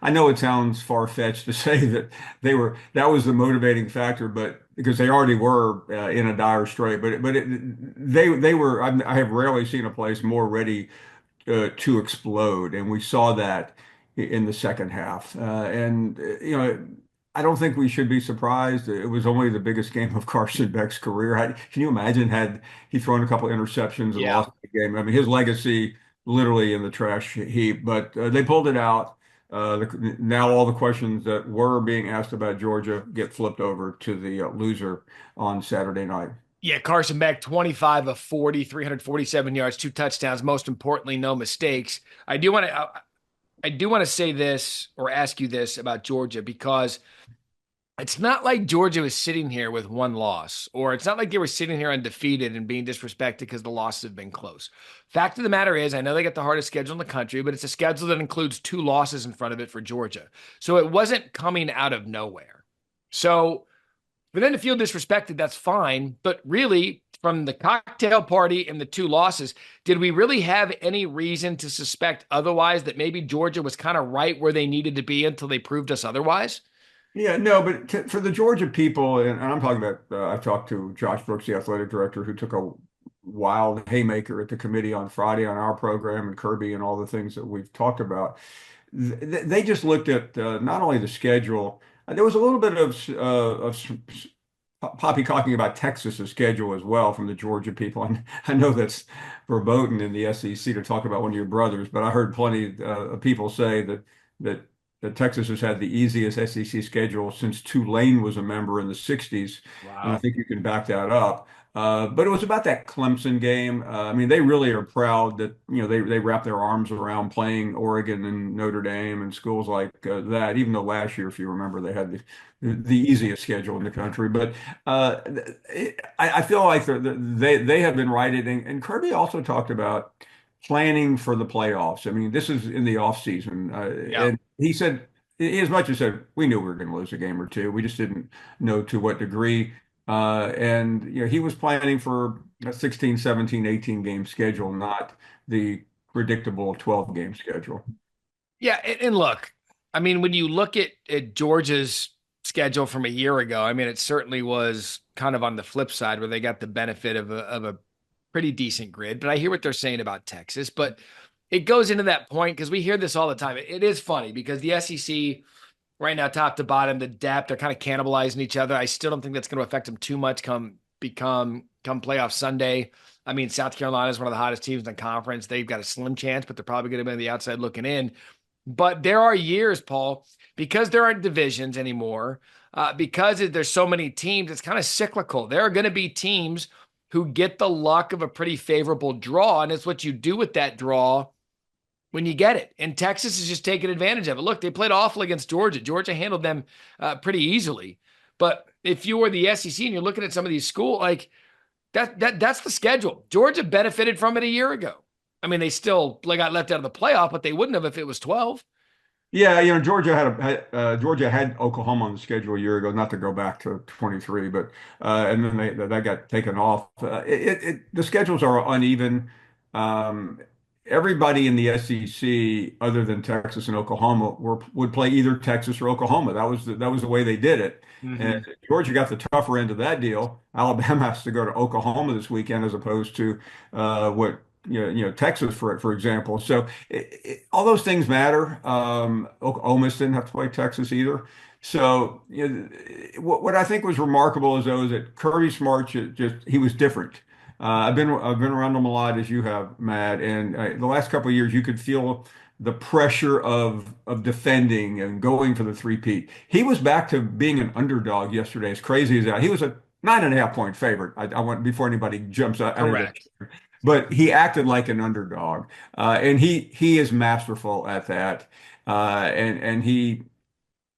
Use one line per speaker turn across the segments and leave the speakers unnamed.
I know it sounds far-fetched to say that that was the motivating factor, but because they already were in a dire strait, they were. I have rarely seen a place more ready to explode, and we saw that in the second half. I don't think we should be surprised. It was only the biggest game of Carson Beck's career. Can you imagine had he thrown a couple interceptions and
Yeah.
lost the game? I mean, his legacy literally in the trash heap. But they pulled it out. Now all the questions that were being asked about Georgia get flipped over to the loser on Saturday night.
Yeah, Carson Beck, 25 of 40, 347 yards, 2 touchdowns. Most importantly, no mistakes. I do want to say this or ask you this about Georgia because it's not like Georgia was sitting here with one loss, or it's not like they were sitting here undefeated and being disrespected because the losses have been close. Fact of the matter is, I know they got the hardest schedule in the country, but it's a schedule that includes 2 losses in front of it for Georgia. So it wasn't coming out of nowhere. So for them to feel disrespected, that's fine. But really, from the cocktail party and the 2 losses, did we really have any reason to suspect otherwise that maybe Georgia was kind of right where they needed to be until they proved us otherwise?
Yeah, no, but for the Georgia people, and I'm talking about, I talked to Josh Brooks, the athletic director, who took a wild haymaker at the committee on Friday on our program, and Kirby and all the things that we've talked about. They just looked at not only the schedule, there was a little bit of poppycocking about Texas's schedule as well from the Georgia people. And I know that's verboten in the SEC to talk about one of your brothers, but I heard plenty of people say that that Texas has had the easiest SEC schedule since Tulane was a member in the 60s. And I
Wow.
think you can back that up. But it was about that Clemson game. I mean, they really are proud that, they wrap their arms around playing Oregon and Notre Dame and schools like that, even though last year, if you remember, they had the easiest schedule in the country. But uh, I feel like they have been right. And Kirby also talked about planning for the playoffs. I mean, this is in the off season,
Yeah.
and he said, he as much as said, we knew we were going to lose a game or two. We just didn't know to what degree. And he was planning for a 16, 17, 18 game schedule, not the predictable 12 game schedule.
Yeah. And look, I mean, when you look at Georgia's schedule from a year ago, I mean, it certainly was kind of on the flip side where they got the benefit of a pretty decent grid. But I hear what they're saying about Texas. But it goes into that point because we hear this all the time. It is funny because the SEC right now, top to bottom, the depth, they're kind of cannibalizing each other. I still don't think that's going to affect them too much come playoff Sunday. I mean, South Carolina is one of the hottest teams in the conference. They've got a slim chance, but they're probably going to be on the outside looking in. But there are years, Paul, because there aren't divisions anymore, because there's so many teams, it's kind of cyclical. There are going to be teams who get the luck of a pretty favorable draw, and it's what you do with that draw when you get it. And Texas is just taking advantage of it. Look, they played awful against Georgia. Georgia handled them pretty easily. But if you were the SEC and you're looking at some of these schools, like that's the schedule. Georgia benefited from it a year ago. I mean, they still got left out of the playoff, but they wouldn't have if it was 12.
Yeah, Georgia had Oklahoma on the schedule a year ago, not to go back to 23, but and then that got taken off. The schedules are uneven. Um, Everybody in the SEC, other than Texas and Oklahoma, would play either Texas or Oklahoma. That was the way they did it. And
Mm-hmm.
Georgia got the tougher end of that deal. Alabama has to go to Oklahoma this weekend as opposed to what Texas for example. So all those things matter. Ole Miss didn't have to play Texas either. So what I think was remarkable is that Kirby Smart just he was different. I've been around him a lot as you have, Matt, and the last couple of years you could feel the pressure of defending and going for the three-peat. He was back to being an underdog yesterday, as crazy as that. He was a 9.5 point favorite. I want before anybody jumps out of there.
Correct.
But he acted like an underdog, and he is masterful at that. And he,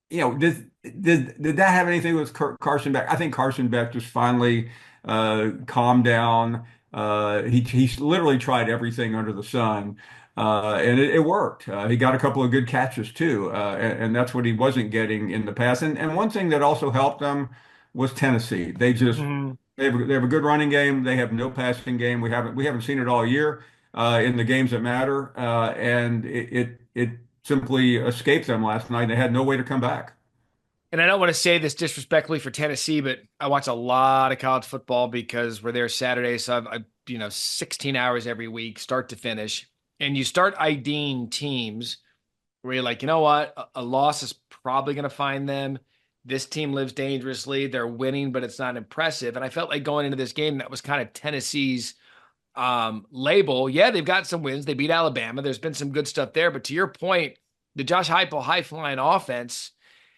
did that have anything with Carson Beck? I think Carson Beck just finally calmed down. He literally tried everything under the sun, and it worked. He got a couple of good catches too, and that's what he wasn't getting in the past. And one thing that also helped them was Tennessee.
Mhm.
They have a good running game. They have no passing game. We haven't seen it all year in the games that matter. And simply escaped them last night. They had no way to come back.
And I don't want to say this disrespectfully for Tennessee, but I watch a lot of college football because we're there Saturday. So I've 16 hours every week, start to finish. And you start IDing teams where you're like, you know what? A loss is probably going to find them. This team lives dangerously. They're winning, but it's not impressive. And I felt like going into this game, that was kind of Tennessee's label. Yeah, they've got some wins. They beat Alabama. There's been some good stuff there. But to your point, the Josh Heupel high flying offense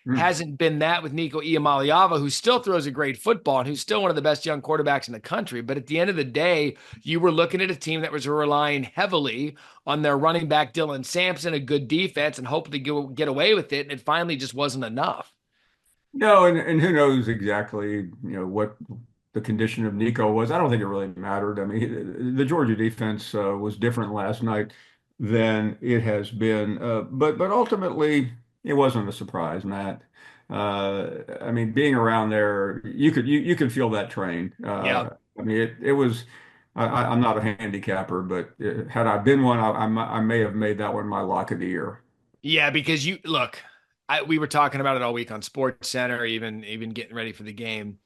Mm.
hasn't been that with Nico Iamaleava, who still throws a great football and who's still one of the best young quarterbacks in the country. But at the end of the day, you were looking at a team that was relying heavily on their running back, Dylan Sampson, a good defense, and hoping to get away with it. And it finally just wasn't enough.
No, and who knows exactly, what the condition of Nico was. I don't think it really mattered. I mean, the Georgia defense was different last night than it has been, but ultimately it wasn't a surprise, Matt. I mean, being around there, you could feel that train.
Yeah.
I mean, it was. I'm not a handicapper, but had I been one, I may have made that one my lock of the year.
Yeah, because you look, we were talking about it all week on Sports Center, even getting ready for the game.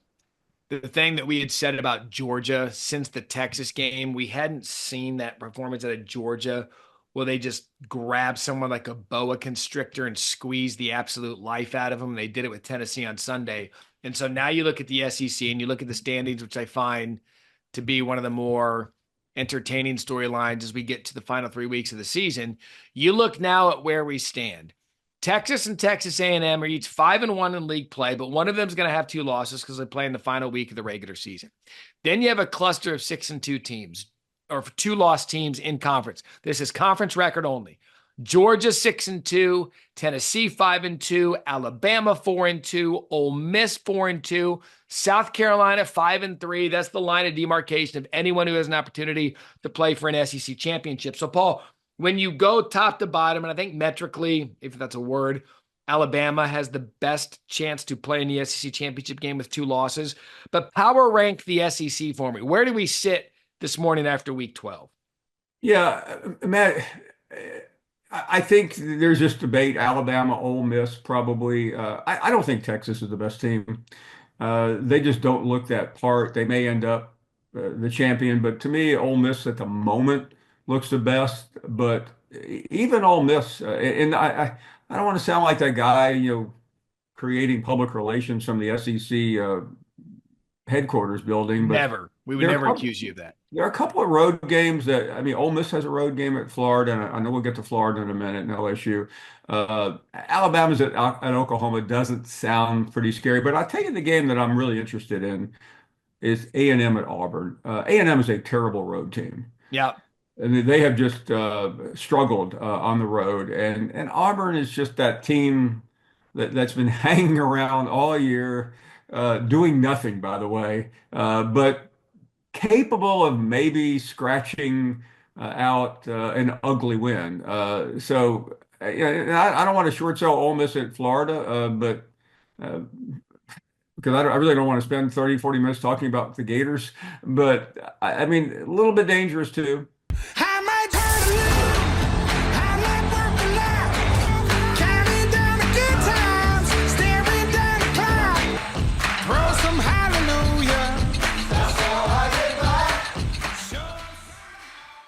The thing that we had said about Georgia since the Texas game, we hadn't seen that performance out of Georgia where they just grab someone like a boa constrictor and squeeze the absolute life out of them. They did it with Tennessee on Sunday. And so now you look at the SEC and you look at the standings, which I find to be one of the more entertaining storylines as we get to the final 3 weeks of the season. You look now at where we stand. Texas and Texas A&M are each 5-1 in league play, but one of them is going to have two losses because they play in the final week of the regular season. Then you have a cluster of 6-2 teams, or two lost teams in conference. This is conference record only. Georgia 6-2, Tennessee 5-2, Alabama 4-2, Ole Miss 4-2, South Carolina 5-3. That's the line of demarcation of anyone who has an opportunity to play for an SEC championship. So, Paul, when you go top to bottom, and I think metrically, if that's a word, Alabama has the best chance to play in the SEC championship game with two losses. But power rank the SEC for me. Where do we sit this morning after week 12?
Yeah, Matt, I think there's this debate, Alabama, Ole Miss, probably. I don't think Texas is the best team. They just don't look that part. They may end up the champion, but to me, Ole Miss at the moment looks the best. But even Ole Miss, and I don't want to sound like that guy, creating public relations from the SEC headquarters building, but
Never. We would
there are a
never
couple,
accuse you of that.
there are a couple of road games that, I mean, Ole Miss has a road game at Florida, and I know we'll get to Florida in a minute, and LSU. Alabama's at Oklahoma doesn't sound pretty scary, but I'll tell you the game that I'm really interested in is A&M at Auburn. A&M is a terrible road team.
Yeah.
And they have just struggled on the road, and Auburn is just that team that's been hanging around all year, doing nothing, by the way, but capable of maybe scratching out an ugly win. Yeah, and I don't want to short sell Ole Miss at Florida, but uh, because I really don't want to spend 30, 40 minutes talking about the Gators, but I mean, a little bit dangerous too.